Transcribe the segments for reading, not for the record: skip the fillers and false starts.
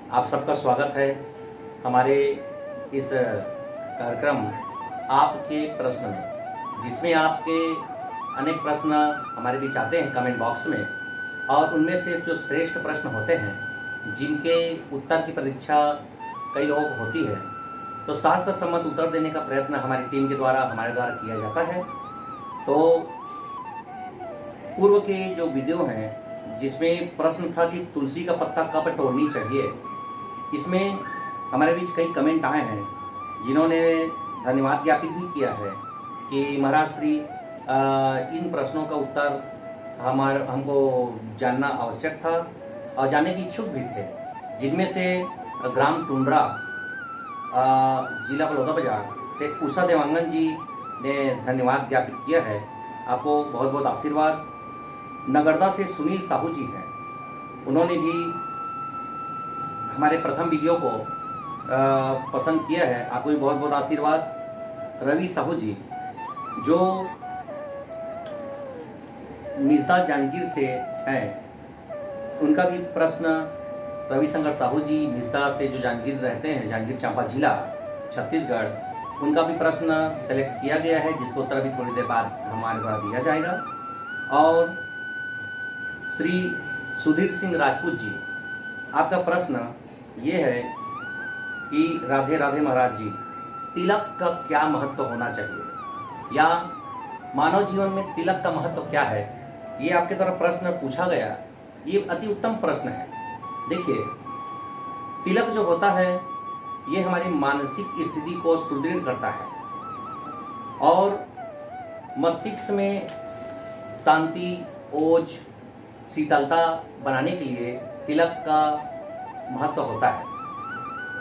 आप सबका स्वागत है हमारे इस कार्यक्रम आपके प्रश्न में, जिसमें आपके अनेक प्रश्न हमारे बीच आते हैं कमेंट बॉक्स में, और उनमें से जो श्रेष्ठ प्रश्न होते हैं जिनके उत्तर की परीक्षा कई लोगों को होती है, तो शास्त्र सम्मत उत्तर देने का प्रयत्न हमारी टीम के द्वारा हमारे द्वारा किया जाता है। तो पूर्व के जो वीडियो हैं जिसमें प्रश्न था कि तुलसी का पत्ता कब तोड़नी चाहिए, इसमें हमारे बीच कई कमेंट आए हैं जिन्होंने धन्यवाद ज्ञापित भी किया है कि महाराज श्री इन प्रश्नों का उत्तर हमको जानना आवश्यक था और जानने की इच्छुक भी थे, जिनमें से ग्राम टुंड्रा जिला बलौदाबाजार से उषा देवांगन जी ने धन्यवाद ज्ञापित किया है। आपको बहुत बहुत आशीर्वाद। नगरदा से सुनील साहू जी हैं, उन्होंने भी हमारे प्रथम वीडियो को पसंद किया है, आपको भी बहुत बहुत आशीर्वाद। रवि साहू जी जो मिर्जा जांजगीर से हैं, उनका भी प्रश्न रविशंकर साहू जी मिर्जा से जो जांजगीर रहते हैं, जांजगीर चांपा जिला छत्तीसगढ़, उनका भी प्रश्न सेलेक्ट किया गया है, जिसको उत्तर भी थोड़ी देर बाद हमारे द्वारा दिया जाएगा। और श्री सुधीर सिंह राजपूत जी, आपका प्रश्न ये है कि राधे राधे महाराज जी, तिलक का क्या महत्व होना चाहिए, या मानव जीवन में तिलक का महत्व क्या है, ये आपके द्वारा प्रश्न पूछा गया। ये अति उत्तम प्रश्न है। देखिए, तिलक जो होता है ये हमारी मानसिक स्थिति को सुदृढ़ करता है और मस्तिष्क में शांति, ओज, शीतलता बनाने के लिए तिलक का महत्व होता है।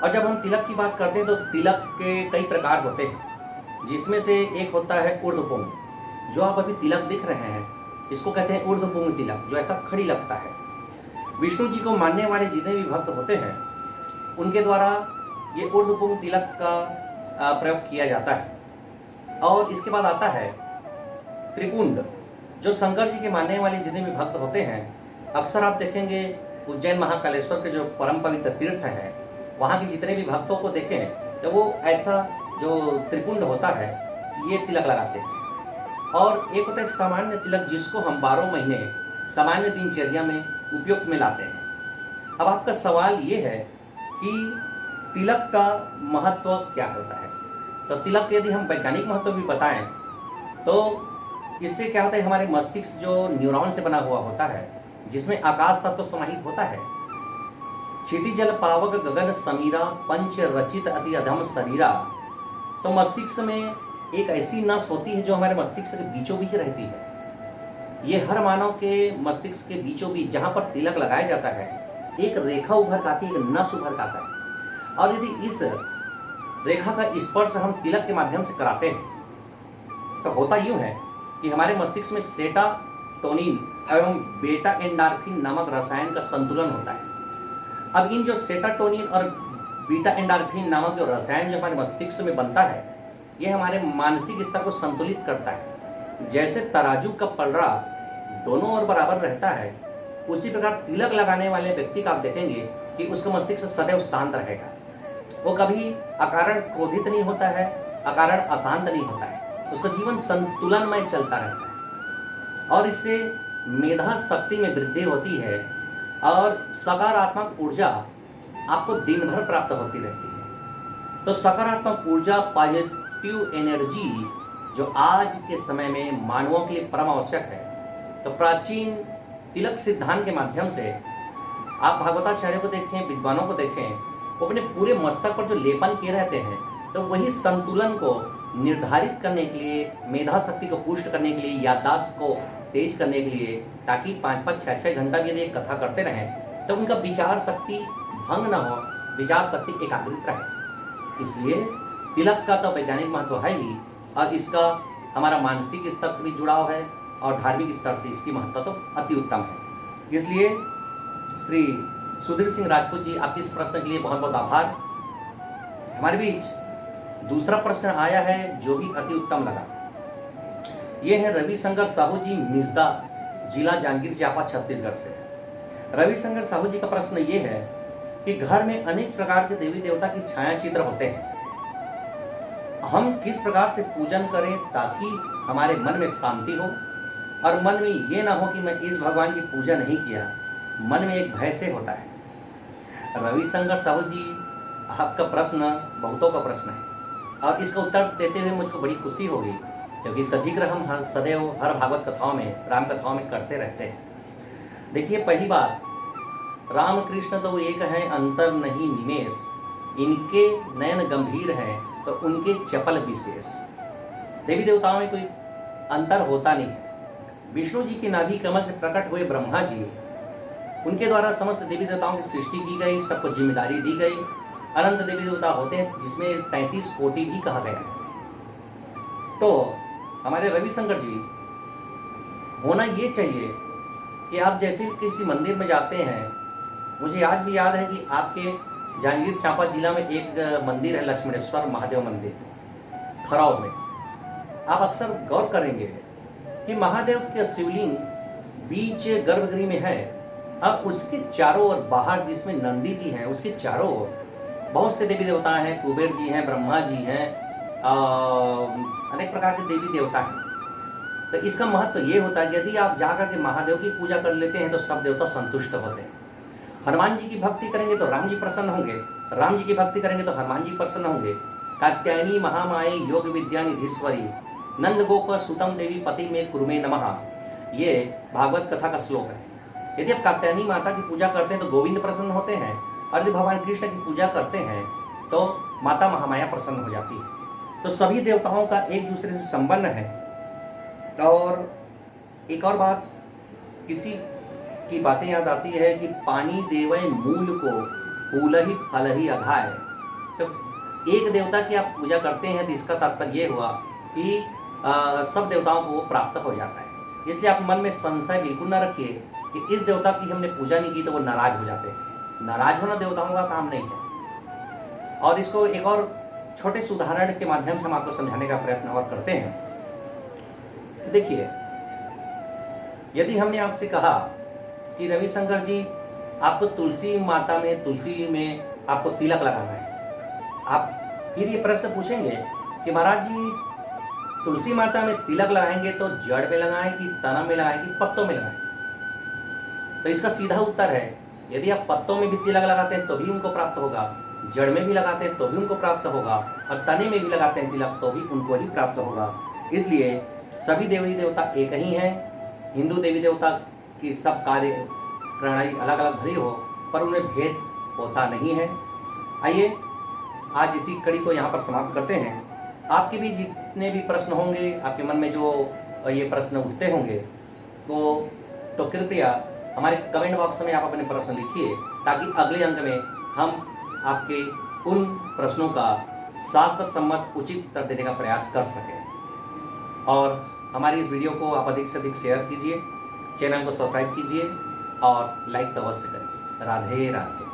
और जब हम तिलक की बात करते हैं तो तिलक के कई प्रकार होते हैं, जिसमें से एक होता है ऊर्ध्वपुंग। जो आप अभी तिलक दिख रहे हैं, इसको कहते हैं ऊर्ध्वपुंग तिलक, जो ऐसा खड़ी लगता है। विष्णु जी को मानने वाले जितने भी भक्त होते हैं, उनके द्वारा ये ऊर्ध्वपुंग तिलक का प्रयोग किया जाता है। और इसके बाद आता है त्रिपुंड। जो शंकर जी के मानने वाले जितने भी भक्त होते हैं, अक्सर आप देखेंगे उज्जैन महाकालेश्वर के जो परम पवित्र तीर्थ हैं, वहाँ के जितने भी भक्तों को देखें तो वो ऐसा जो त्रिपुंड होता है ये तिलक लगाते हैं। और एक होता है सामान्य तिलक, जिसको हम 12 महीने सामान्य दिनचर्या में उपयोग में लाते हैं। अब आपका सवाल ये है कि तिलक का महत्व क्या होता है। तो तिलक यदि हम वैज्ञानिक महत्व भी बताएं तो इससे क्या होता है, हमारे मस्तिष्क जो न्यूरॉन से बना हुआ होता है, जिसमें आकाश तत्व समाहित होता है। क्षिति जल पावक गगन समीरा पंच रचित अति अधम शरीरा। तो मस्तिष्क में एक ऐसी नस होती है जो हमारे मस्तिष्क के बीचों बीच रहती है। ये हर मानव के मस्तिष्क के बीचों बीच जहाँ पर तिलक लगाया जाता है, एक रेखा उभर के आती है, एक नस उभर के आता है। और यदि इस रेखा का स्पर्श हम तिलक के माध्यम से कराते हैं तो होता यूँ है कि हमारे मस्तिष्क में सेरोटोनिन एवं बीटा एंडोर्फिन नामक रसायन का संतुलन होता है। अब इन जो सेरोटोनिन और बीटा एंडोर्फिन नामक जो रसायन जो हमारे मस्तिष्क में बनता है, ये हमारे मानसिक स्तर को संतुलित करता है। जैसे तराजू का पलड़ा दोनों ओर बराबर रहता है, उसी प्रकार तिलक लगाने वाले व्यक्ति का आप देखेंगे कि उसका मस्तिष्क सदैव शांत रहेगा। वो कभी अकारण क्रोधित नहीं होता है, अकारण अशांत नहीं होता है, उसका जीवन संतुलनमय चलता रहता है। और इससे मेधा शक्ति में वृद्धि होती है और सकारात्मक ऊर्जा आपको दिन भर प्राप्त होती रहती है। तो सकारात्मक ऊर्जा, पॉजिटिव एनर्जी, जो आज के समय में मानवों के लिए परम आवश्यक है। तो प्राचीन तिलक सिद्धांत के माध्यम से आप भागवताचार्य को देखें, विद्वानों को देखें, वो अपने पूरे मस्तक पर जो लेपन किए रहते हैं, तो वही संतुलन को निर्धारित करने के लिए, मेधा शक्ति को पुष्ट करने के लिए, याददाश्त को तेज करने के लिए, ताकि 5-5, 6-6 घंटा भी यदि एक कथा करते रहें तो उनका विचार शक्ति भंग न हो, विचार शक्ति एकाग्रित रहे। इसलिए तिलक का तो वैज्ञानिक महत्व है ही, और इसका हमारा मानसिक स्तर से भी जुड़ाव है और धार्मिक स्तर से इसकी महत्ता तो अति उत्तम है। इसलिए श्री सुधीर सिंह राजपूत जी, आपके इस प्रश्न के लिए बहुत बहुत आभार। हमारे बीच दूसरा प्रश्न आया है जो भी अति उत्तम लगा। ये है रविशंकर साहू जी, मिर्जा जिला जांजगीर चांपा छत्तीसगढ़ से। रविशंकर साहू जी का प्रश्न ये है कि घर में अनेक प्रकार के देवी देवता की छाया चित्र होते हैं। हम किस प्रकार से पूजन करें ताकि हमारे मन में शांति हो और मन में ये ना हो कि मैं इस भगवान की पूजा नहीं किया, मन में एक भय से होता है। रविशंकर साहू जी, आपका प्रश्न बहुतों का प्रश्न है और इसका उत्तर देते हुए मुझको बड़ी खुशी होगी, क्योंकि इसका जिक्र हम सदैव हर भागवत कथाओं में, राम कथाओं में करते रहते हैं। देखिए, पहली बात, राम कृष्ण तो एक है, अंतर नहीं निमेष, इनके नयन गंभीर हैं तो उनके चपल विशेष। देवी देवताओं में कोई अंतर होता नहीं है। विष्णु जी के नाभि कमल से प्रकट हुए ब्रह्मा जी, उनके द्वारा समस्त देवी देवताओं की सृष्टि की गई, सबको जिम्मेदारी दी गई। अनंत देवी देवता होते हैं जिसमें 33 कोटि भी कहा गया है। तो हमारे रविशंकर जी, होना ये चाहिए कि आप जैसे किसी मंदिर में जाते हैं, मुझे आज भी याद है कि आपके जांजगीर चांपा जिला में एक मंदिर है, लक्ष्मणेश्वर महादेव मंदिर, खरौर में। आप अक्सर गौर करेंगे कि महादेव के शिवलिंग बीच गर्भगृह में है और उसके चारों ओर बाहर जिसमें नंदी जी हैं, उसके चारों ओर बहुत से देवी देवता हैं, कुबेर जी हैं, ब्रह्मा जी हैं, अनेक प्रकार के देवी देवता हैं। तो इसका महत्व ये होता है कि यदि आप जाकर के महादेव की पूजा कर लेते हैं तो सब देवता संतुष्ट होते हैं। हनुमान जी की भक्ति करेंगे तो राम जी प्रसन्न होंगे, राम जी की भक्ति करेंगे तो हनुमान जी प्रसन्न होंगे। कात्यायनी महामाये योग विद्या निधीश्वरी, नंद गोप सुतम देवी पति में कुरुमे नमः, ये भागवत कथा का श्लोक है। यदि आप कात्यायनी माता की पूजा करते हैं तो गोविंद प्रसन्न होते हैं, और यदि भगवान कृष्ण की पूजा करते हैं तो माता महामाया प्रसन्न हो जाती है। तो सभी देवताओं का एक दूसरे से संबंध है। और एक और बात, किसी की बातें याद आती है कि पानी देवै मूल को, फूल ही फल ही अघाय। तो एक देवता की आप पूजा करते हैं तो इसका तात्पर्य ये हुआ कि सब देवताओं को वो प्राप्त हो जाता है। इसलिए आप मन में संशय बिल्कुल ना रखिए कि इस देवता की हमने पूजा नहीं की तो वो नाराज हो जाते हैं। नाराज होना देवताओं का काम नहीं है। और इसको एक और छोटे से उदाहरण के माध्यम से हम आपको समझाने का प्रयत्न और करते हैं। देखिए, यदि हमने आपसे कहा कि रविशंकर जी, आपको तुलसी माता में, तुलसी में आपको तिलक लगाना है, आप फिर ये प्रश्न पूछेंगे कि महाराज जी, तुलसी माता में तिलक लगाएंगे तो जड़ में लगाएं कि तना में लगाएं कि पत्तों में लगाएं? तो इसका सीधा उत्तर है, यदि आप पत्तों में भी तिलक लगाते हैं तो भी उनको प्राप्त होगा, जड़ में भी लगाते हैं तो भी उनको प्राप्त होगा, और तने में भी लगाते हैं तिलक तो भी उनको ही प्राप्त होगा। इसलिए सभी देवी देवता एक ही हैं। हिंदू देवी देवता की सब कार्य प्रणाली अलग अलग भरी हो, पर उनमें भेद होता नहीं है। आइए आज इसी कड़ी को यहाँ पर समाप्त करते हैं। आपके भी जितने भी प्रश्न होंगे, आपके मन में जो ये प्रश्न उठते होंगे, तो कृपया हमारे कमेंट बॉक्स में आप अपने प्रश्न लिखिए, ताकि अगले अंक में हम आपके उन प्रश्नों का शास्त्र सम्मत उचित उत्तर देने का प्रयास कर सकें। और हमारी इस वीडियो को आप अधिक से अधिक शेयर कीजिए, चैनल को सब्सक्राइब कीजिए और लाइक तो अवश्य करिए। राधे राधे।